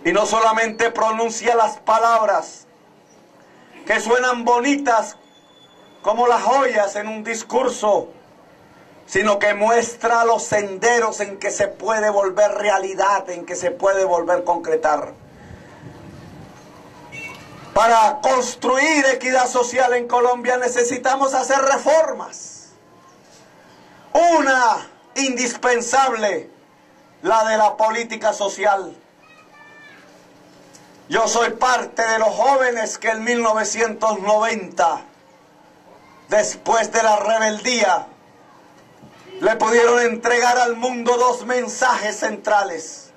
Y no solamente pronuncia las palabras que suenan bonitas como las joyas en un discurso, sino que muestra los senderos en que se puede volver realidad, en que se puede volver concretar. Para construir equidad social en Colombia necesitamos hacer reformas. Una indispensable, la de la política social. Yo soy parte de los jóvenes que en 1990, después de la rebeldía, le pudieron entregar al mundo dos mensajes centrales.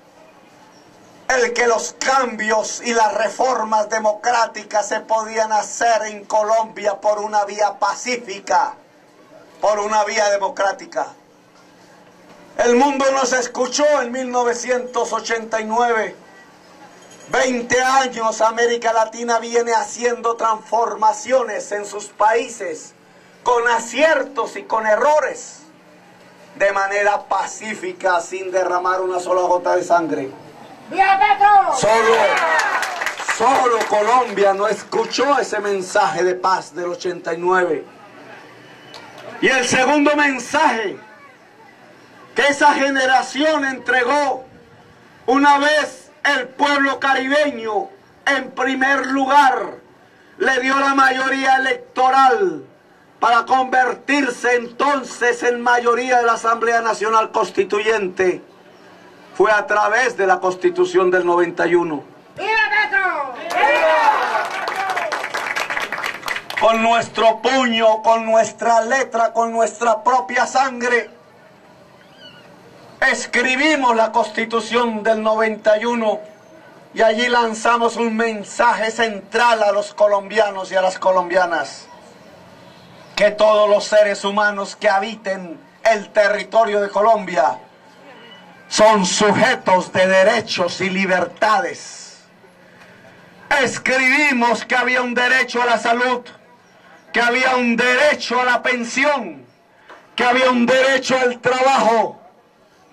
El que los cambios y las reformas democráticas se podían hacer en Colombia por una vía pacífica, por una vía democrática. El mundo nos escuchó en 1989. 20 años América Latina viene haciendo transformaciones en sus países, con aciertos y con errores, de manera pacífica, sin derramar una sola gota de sangre. ¡Viva Petro! Solo Colombia no escuchó ese mensaje de paz del 89. Y el segundo mensaje que esa generación entregó una vez el pueblo caribeño, en primer lugar, le dio la mayoría electoral para convertirse entonces en mayoría de la Asamblea Nacional Constituyente. Fue a través de la Constitución del 91. ¡Viva Petro! Con nuestro puño, con nuestra letra, con nuestra propia sangre, escribimos la Constitución del 91 y allí lanzamos un mensaje central a los colombianos y a las colombianas: que todos los seres humanos que habiten el territorio de Colombia son sujetos de derechos y libertades. Escribimos que había un derecho a la salud, que había un derecho a la pensión, que había un derecho al trabajo,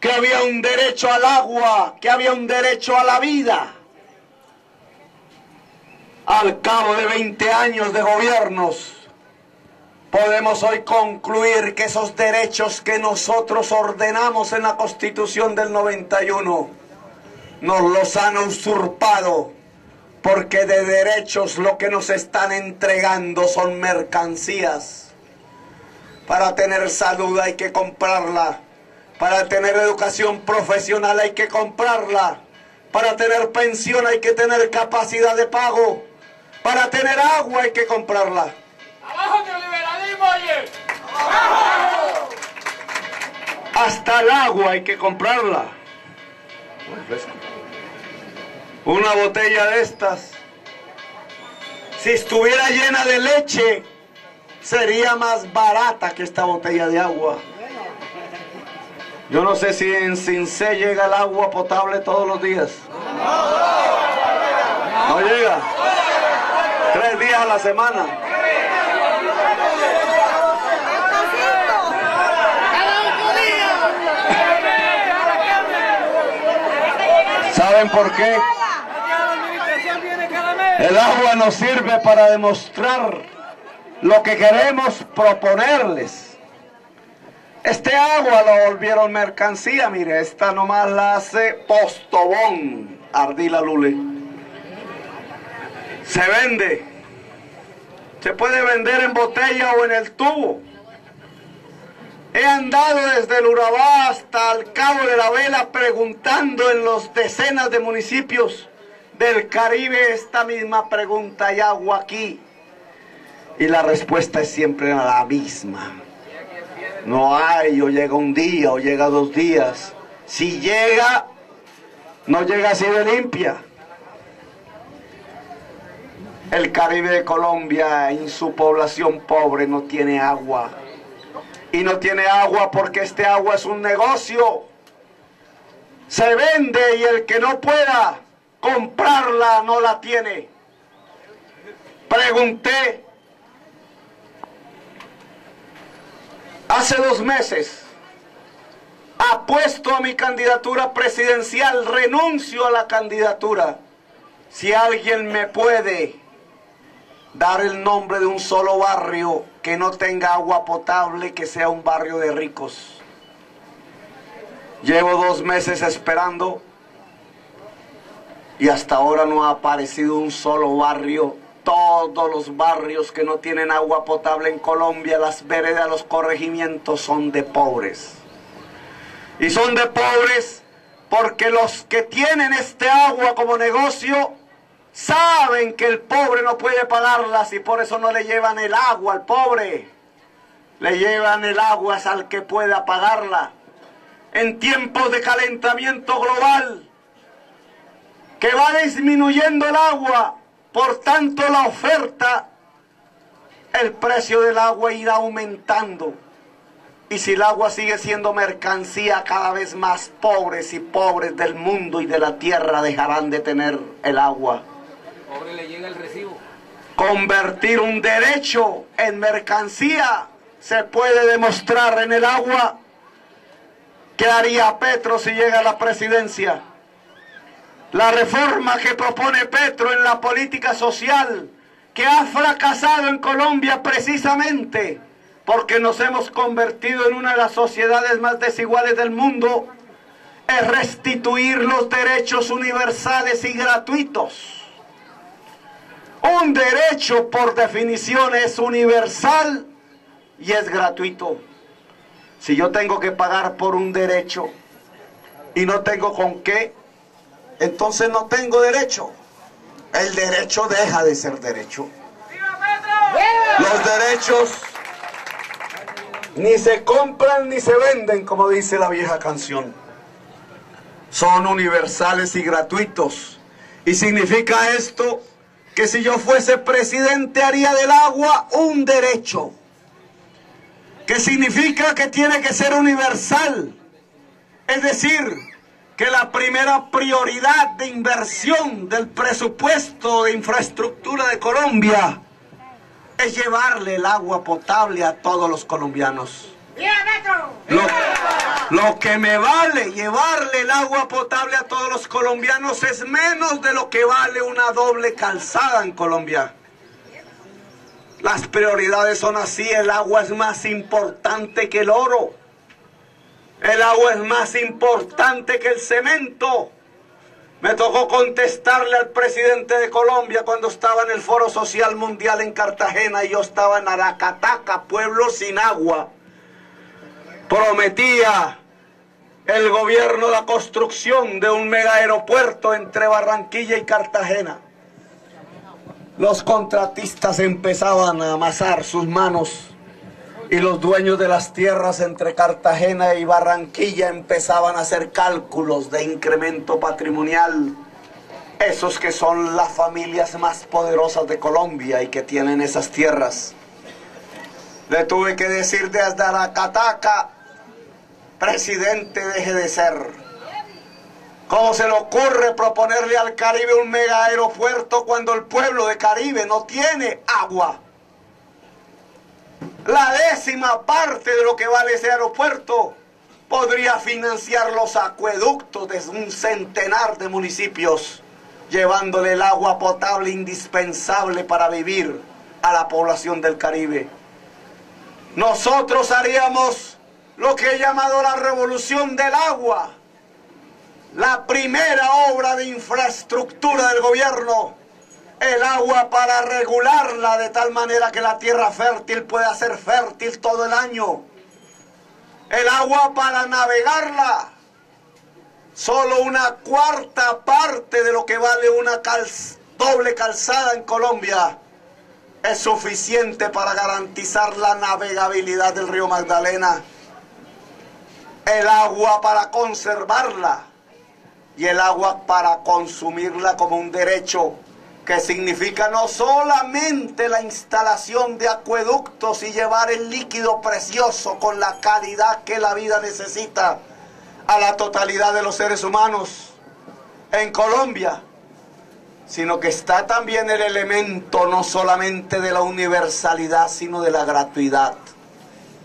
que había un derecho al agua, que había un derecho a la vida. Al cabo de 20 años de gobiernos, podemos hoy concluir que esos derechos que nosotros ordenamos en la Constitución del 91 nos los han usurpado, porque de derechos lo que nos están entregando son mercancías. Para tener salud hay que comprarla. Para tener educación profesional hay que comprarla. Para tener pensión hay que tener capacidad de pago. Para tener agua hay que comprarla. ¡Abajo neoliberalismo, oye! ¡Abajo! Hasta el agua hay que comprarla. Una botella de estas, si estuviera llena de leche, sería más barata que esta botella de agua. Yo no sé si en Cincé llega el agua potable todos los días. No llega. 3 días a la semana. ¿Saben por qué? El agua nos sirve para demostrar lo que queremos proponerles. Este agua lo volvieron mercancía, mire, esta nomás la hace Postobón, Ardila Lule. Se vende. Se puede vender en botella o en el tubo. He andado desde el Urabá hasta el Cabo de la Vela preguntando en los decenas de municipios del Caribe esta misma pregunta: ¿hay agua aquí? Y la respuesta es siempre la misma. No hay, o llega un día, o llega 2 días. Si llega, no llega así de limpia. El Caribe de Colombia, en su población pobre, no tiene agua. Y no tiene agua porque este agua es un negocio. Se vende y el que no pueda comprarla no la tiene. Pregunté hace 2 meses, apuesto a mi candidatura presidencial, renuncio a la candidatura. Si alguien me puede dar el nombre de un solo barrio que no tenga agua potable, que sea un barrio de ricos. Llevo 2 meses esperando y hasta ahora no ha aparecido un solo barrio. Todos los barrios que no tienen agua potable en Colombia, las veredas, los corregimientos, son de pobres. Y son de pobres porque los que tienen este agua como negocio saben que el pobre no puede pagarlas y por eso no le llevan el agua al pobre. Le llevan el agua al que pueda pagarla. En tiempos de calentamiento global, que va disminuyendo el agua, por tanto la oferta, el precio del agua irá aumentando. Y si el agua sigue siendo mercancía, cada vez más pobres y pobres del mundo y de la tierra dejarán de tener el agua. Pobre le llega el recibo. Convertir un derecho en mercancía se puede demostrar en el agua. ¿Qué haría Petro si llega a la presidencia? La reforma que propone Petro en la política social, que ha fracasado en Colombia precisamente porque nos hemos convertido en una de las sociedades más desiguales del mundo, es restituir los derechos universales y gratuitos. Un derecho por definición es universal y es gratuito. Si yo tengo que pagar por un derecho y no tengo con qué, entonces no tengo derecho. El derecho deja de ser derecho. ¡Viva Petro! Los derechos ni se compran ni se venden, como dice la vieja canción. Son universales y gratuitos. Y significa esto que si yo fuese presidente haría del agua un derecho. Que significa que tiene que ser universal. Es decir, que la primera prioridad de inversión del presupuesto de infraestructura de Colombia es llevarle el agua potable a todos los colombianos. ¡Viva Petro! Lo que me vale llevarle el agua potable a todos los colombianos es menos de lo que vale una doble calzada en Colombia. Las prioridades son así. El agua es más importante que el oro. El agua es más importante que el cemento. Me tocó contestarle al presidente de Colombia cuando estaba en el Foro Social Mundial en Cartagena y yo estaba en Aracataca, pueblo sin agua. Prometía el gobierno la construcción de un mega aeropuerto entre Barranquilla y Cartagena. Los contratistas empezaban a amasar sus manos y los dueños de las tierras entre Cartagena y Barranquilla empezaban a hacer cálculos de incremento patrimonial. Esos que son las familias más poderosas de Colombia y que tienen esas tierras. Le tuve que decir desde Aracataca: presidente, deje de ser. ¿Cómo se le ocurre proponerle al Caribe un mega aeropuerto cuando el pueblo de Caribe no tiene agua? La 10ª parte de lo que vale ese aeropuerto podría financiar los acueductos de un centenar de municipios, llevándole el agua potable indispensable para vivir a la población del Caribe. Nosotros haríamos lo que he llamado la revolución del agua, la primera obra de infraestructura del gobierno. El agua para regularla de tal manera que la tierra fértil pueda ser fértil todo el año. El agua para navegarla. Solo una 1/4 parte de lo que vale una doble calzada en Colombia es suficiente para garantizar la navegabilidad del río Magdalena. El agua para conservarla y el agua para consumirla como un derecho, que significa no solamente la instalación de acueductos y llevar el líquido precioso con la calidad que la vida necesita a la totalidad de los seres humanos en Colombia, sino que está también el elemento no solamente de la universalidad, sino de la gratuidad.